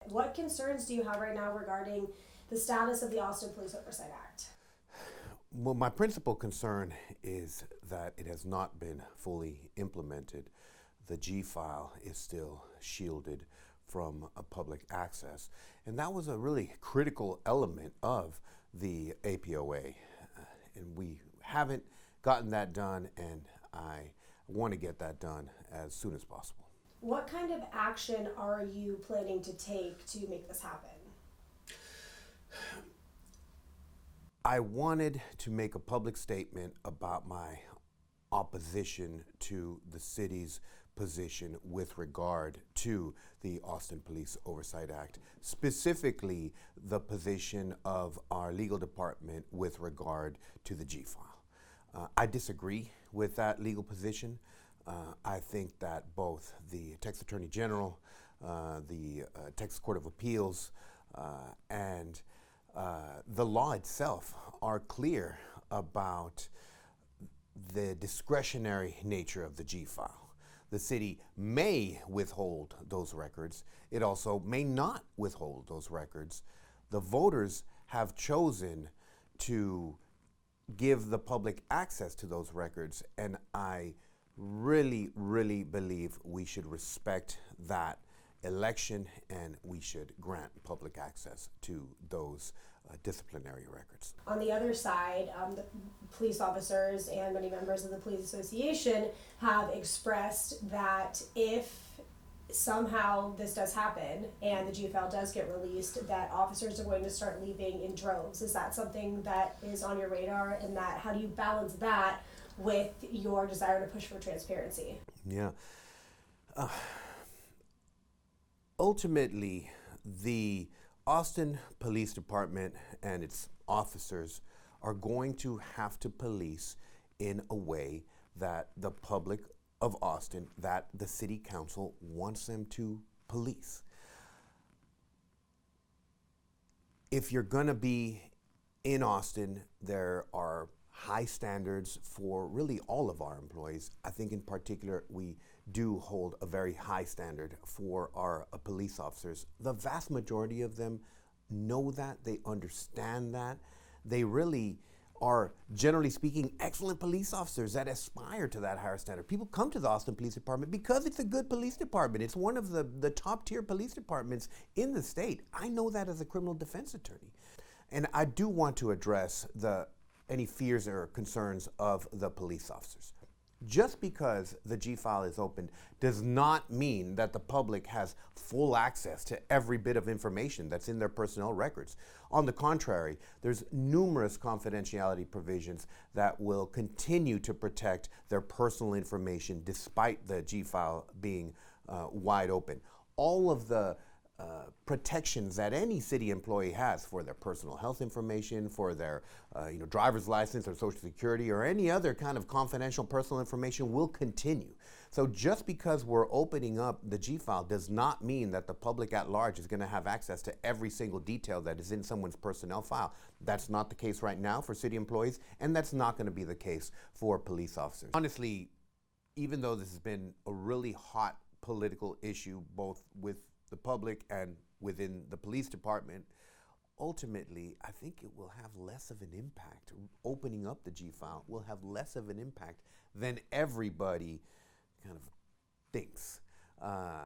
What concerns do you have right now regarding the status of the Austin Police Oversight Act? Well, my principal concern is that it has not been fully implemented. The G file is still shielded from public access. And that was a really critical element of the APOA. And we haven't gotten that done, and I want to get that done as soon as possible. What kind of action are you planning to take to make this happen? I wanted to make a public statement about my opposition to the city's position with regard to the Austin Police Oversight Act, specifically the position of our legal department with regard to the G file. I disagree with that legal position. I think that both the Texas Attorney General, the Texas Court of Appeals, and the law itself are clear about the discretionary nature of the G file. The city may withhold those records. It also may not withhold those records. The voters have chosen to give the public access to those records, and I really, really believe we should respect that election, and we should grant public access to those disciplinary records. On the other side, the police officers and many members of the police association have expressed that if somehow this does happen and the G file does get released, that officers are going to start leaving in droves. Is that something that is on your radar, and that how do you balance that with your desire to push for transparency? Yeah. Ultimately, the Austin Police Department and its officers are going to have to police in a way that the public of Austin, that the city council wants them to police. If you're going to be in Austin, there are high standards for really all of our employees. I think in particular, we do hold a very high standard for our police officers. The vast majority of them know that, they understand that. They really are, generally speaking, excellent police officers that aspire to that higher standard. People come to the Austin Police Department because it's a good police department. It's one of the top tier police departments in the state. I know that as a criminal defense attorney. And I do want to address any fears or concerns of the police officers. Just because the G file is opened does not mean that the public has full access to every bit of information that's in their personnel records. On the contrary, there's numerous confidentiality provisions that will continue to protect their personal information despite the G file being wide open. All of the protections that any city employee has for their personal health information, for their driver's license or social security or any other kind of confidential personal information will continue. So just because we're opening up the G file does not mean that the public at large is going to have access to every single detail that is in someone's personnel file. That's not the case right now for city employees, and that's not going to be the case for police officers. Honestly, even though this has been a really hot political issue, both with the public and within the police department, ultimately, I think it will have less of an impact. Opening up the G file will have less of an impact than everybody kind of thinks.